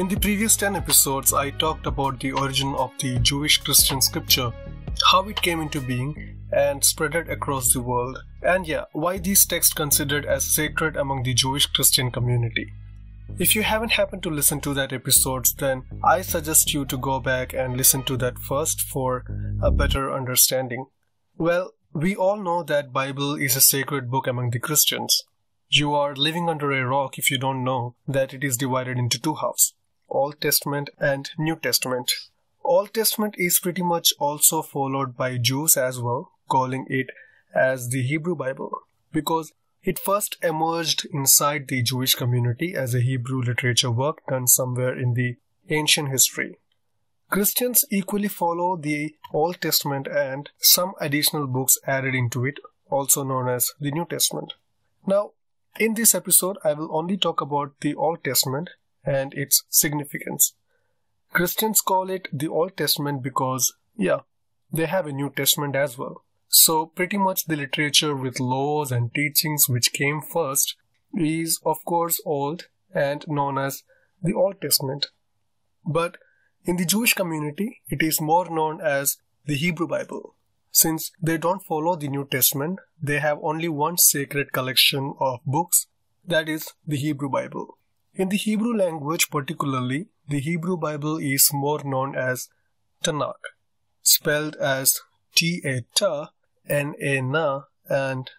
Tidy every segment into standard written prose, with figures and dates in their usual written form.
In the previous 10 episodes, I talked about the origin of the Jewish Christian scripture, how it came into being and spreaded across the world, and why these texts considered as sacred among the Jewish Christian community. If you haven't happened to listen to that episodes, then I suggest you to go back and listen to that first for a better understanding. Well, we all know that Bible is a sacred book among the Christians. You are living under a rock if you don't know that it is divided into two halves, Old Testament and New Testament. Old Testament is pretty much also followed by Jews as well, calling it as the Hebrew Bible, because it first emerged inside the Jewish community as a Hebrew literature work done somewhere in the ancient history. Christians equally follow the Old Testament and some additional books added into it, also known as the New Testament. Now, in this episode, I will only talk about the Old Testament and its significance. Christians call it the Old Testament because, they have a New Testament as well. So pretty much the literature with laws and teachings which came first is of course old and known as the Old Testament. But in the Jewish community, it is more known as the Hebrew Bible. Since they don't follow the New Testament, they have only one sacred collection of books, that is the Hebrew Bible. In the Hebrew language particularly, the Hebrew Bible is more known as Tanakh, spelled as T-A-T, N-A-Na and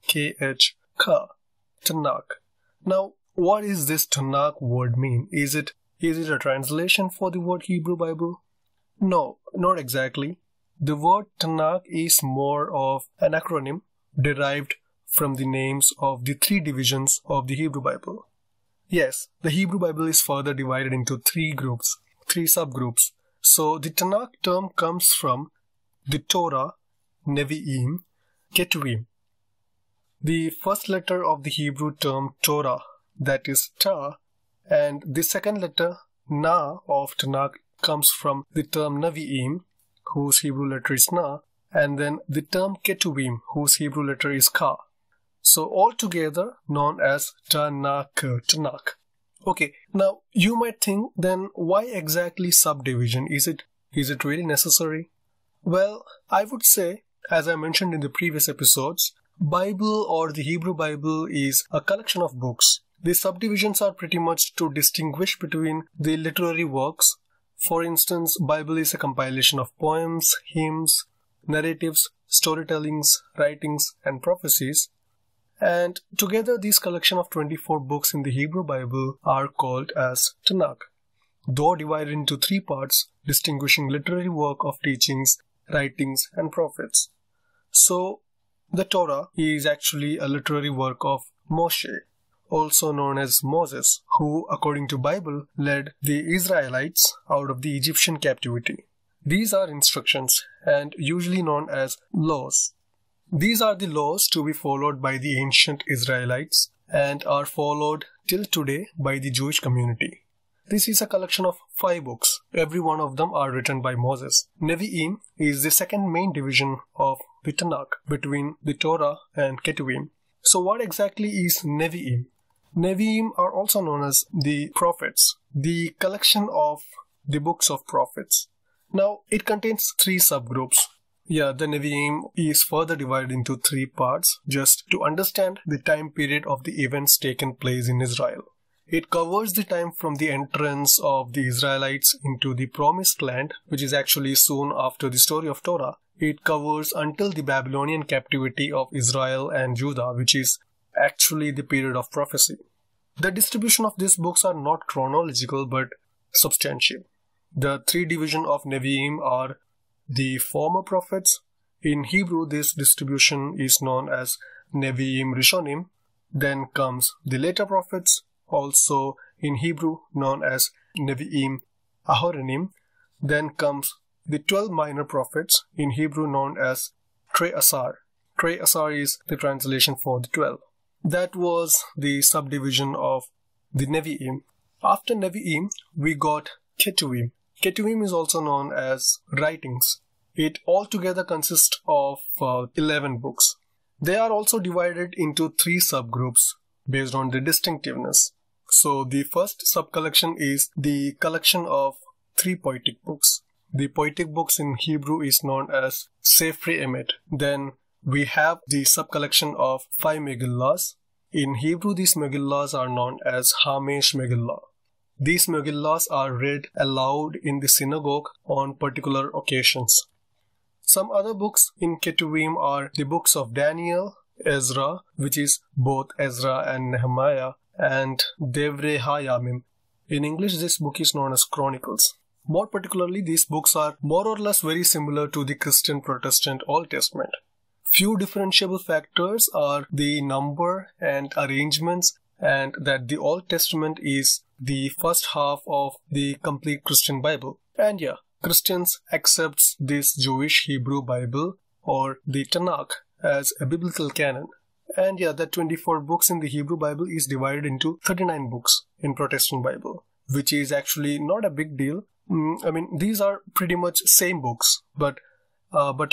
K-H-K, Tanakh. Now, what is this Tanakh word mean? Is it a translation for the word Hebrew Bible? No, not exactly. The word Tanakh is more of an acronym derived from the names of the three divisions of the Hebrew Bible. Yes, the Hebrew Bible is further divided into three subgroups. So the Tanakh term comes from the Torah, Neviim, Ketuvim. The first letter of the Hebrew term Torah, that is Ta, and the second letter Na of Tanakh comes from the term Neviim, whose Hebrew letter is Na, and then the term Ketuvim, whose Hebrew letter is Ka. So altogether known as Tanakh. Okay, now you might think, then why exactly subdivision? Is it really necessary? Well, I would say, as I mentioned in the previous episodes, Bible or the Hebrew Bible is a collection of books. The subdivisions are pretty much to distinguish between the literary works. For instance, Bible is a compilation of poems, hymns, narratives, storytellings, writings, and prophecies. And together these collection of 24 books in the Hebrew Bible are called as Tanakh, though divided into three parts, distinguishing literary work of teachings, writings, and prophets. So, the Torah is actually a literary work of Moshe, also known as Moses, who, according to Bible, led the Israelites out of the Egyptian captivity. These are instructions and usually known as laws. These are the laws to be followed by the ancient Israelites and are followed till today by the Jewish community. This is a collection of 5 books. Every one of them are written by Moses. Neviim is the second main division of the Tanakh between the Torah and Ketuvim. So what exactly is Neviim? Neviim are also known as the prophets, the collection of the books of prophets. Now, it contains 3 subgroups. The Neviim is further divided into 3 parts just to understand the time period of the events taken place in Israel. It covers the time from the entrance of the Israelites into the promised land, which is actually soon after the story of Torah. It covers until the Babylonian captivity of Israel and Judah, which is actually the period of prophecy. The distribution of these books are not chronological but substantial. The 3 divisions of Neviim are the former prophets. In Hebrew, this distribution is known as Neviim Rishonim. Then comes the later prophets, also in Hebrew known as Neviim Ahoranim. Then comes the 12 minor prophets, in Hebrew known as Trei Asar. Trei Asar is the translation for the 12. That was the subdivision of the Neviim. After Neviim, we got Ketuvim. Ketuvim is also known as writings. It altogether consists of 11 books. They are also divided into 3 subgroups based on their distinctiveness. So the first sub-collection is the collection of 3 poetic books. The poetic books in Hebrew is known as Sefer Emet. Then we have the sub-collection of 5 Megillahs. In Hebrew, these Megillahs are known as Hamesh Megillah. These Megillahs are read aloud in the synagogue on particular occasions. Some other books in Ketuvim are the books of Daniel, Ezra, which is both Ezra and Nehemiah, and Devrei HaYamim. In English, this book is known as Chronicles. More particularly, these books are more or less very similar to the Christian Protestant Old Testament. Few differentiable factors are the number and arrangements, and that the Old Testament is the first half of the complete Christian Bible. And Christians accepts this Jewish Hebrew Bible or the Tanakh as a biblical canon. And that 24 books in the Hebrew Bible is divided into 39 books in Protestant Bible, which is actually not a big deal. These are pretty much same books, but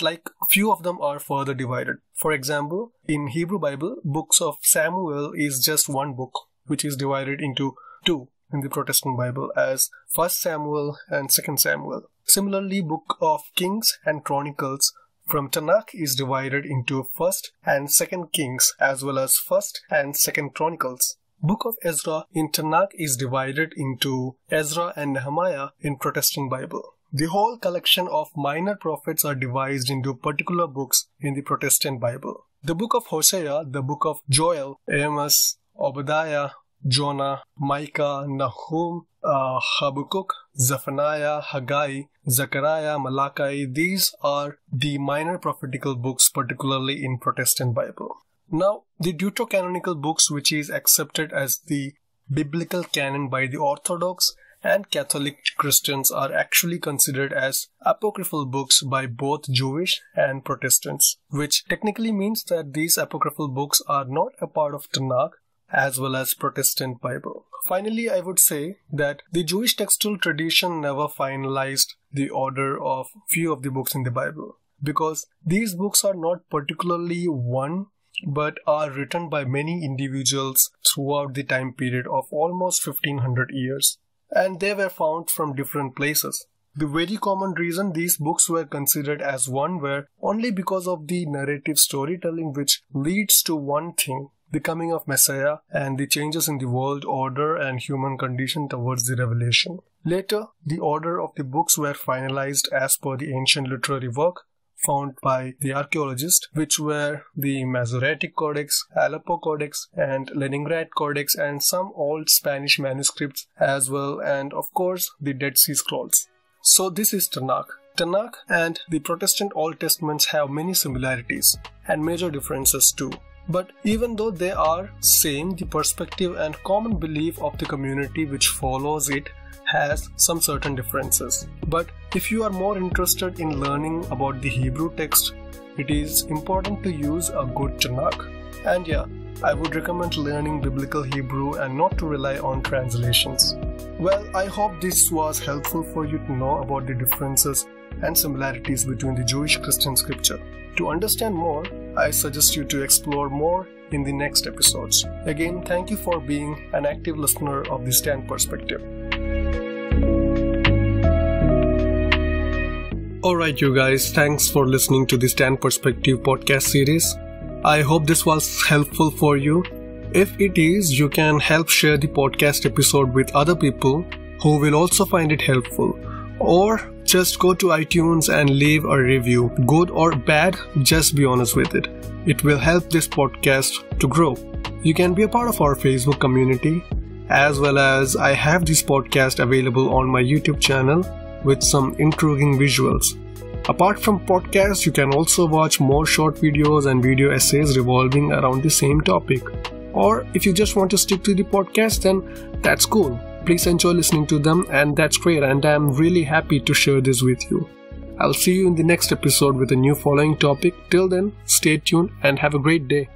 like few of them are further divided. For example, in Hebrew Bible, books of Samuel is just one book, which is divided into 2 in the Protestant Bible as 1 Samuel and 2 Samuel. Similarly, book of Kings and Chronicles from Tanakh is divided into 1st and 2nd Kings as well as 1st and 2nd Chronicles. Book of Ezra in Tanakh is divided into Ezra and Nehemiah in Protestant Bible. The whole collection of minor prophets are divided into particular books in the Protestant Bible. The book of Hosea, the book of Joel, Amos, Obadiah, Jonah, Micah, Nahum, Habakkuk, Zephaniah, Haggai, Zechariah, Malachi, these are the minor prophetical books, particularly in Protestant Bible. Now, the Deuterocanonical books, which is accepted as the biblical canon by the Orthodox and Catholic Christians, are actually considered as apocryphal books by both Jewish and Protestants, which technically means that these apocryphal books are not a part of Tanakh as well as Protestant Bible. Finally, I would say that the Jewish textual tradition never finalized the order of few of the books in the Bible, because these books are not particularly one, but are written by many individuals throughout the time period of almost 1500 years, and they were found from different places. The very common reason these books were considered as one were only because of the narrative storytelling which leads to one thing, the coming of Messiah and the changes in the world order and human condition towards the revelation. Later, the order of the books were finalized as per the ancient literary work found by the archaeologists, which were the Masoretic Codex, Aleppo Codex, and Leningrad Codex, and some old Spanish manuscripts as well, and of course the Dead Sea Scrolls. So this is Tanakh. Tanakh and the Protestant Old Testaments have many similarities and major differences too. But even though they are same, the perspective and common belief of the community which follows it has some certain differences. But if you are more interested in learning about the Hebrew text, it is important to use a good Tanakh. And I would recommend learning biblical Hebrew and not to rely on translations. Well, I hope this was helpful for you to know about the differences and similarities between the Jewish Christian scripture. To understand more, I suggest you to explore more in the next episodes. Again, thank you for being an active listener of the Stand Perspective. Alright you guys, thanks for listening to the Stand Perspective podcast series. I hope this was helpful for you. If it is, you can help share the podcast episode with other people who will also find it helpful. Or just go to iTunes and leave a review. Good or bad, just be honest with it. It will help this podcast to grow. You can be a part of our Facebook community, as well as I have this podcast available on my YouTube channel with some intriguing visuals. Apart from podcasts, you can also watch more short videos and video essays revolving around the same topic. Or if you just want to stick to the podcast, then that's cool. Please enjoy listening to them, and that's great, and I'm really happy to share this with you. I'll see you in the next episode with a new following topic. Till then, stay tuned and have a great day.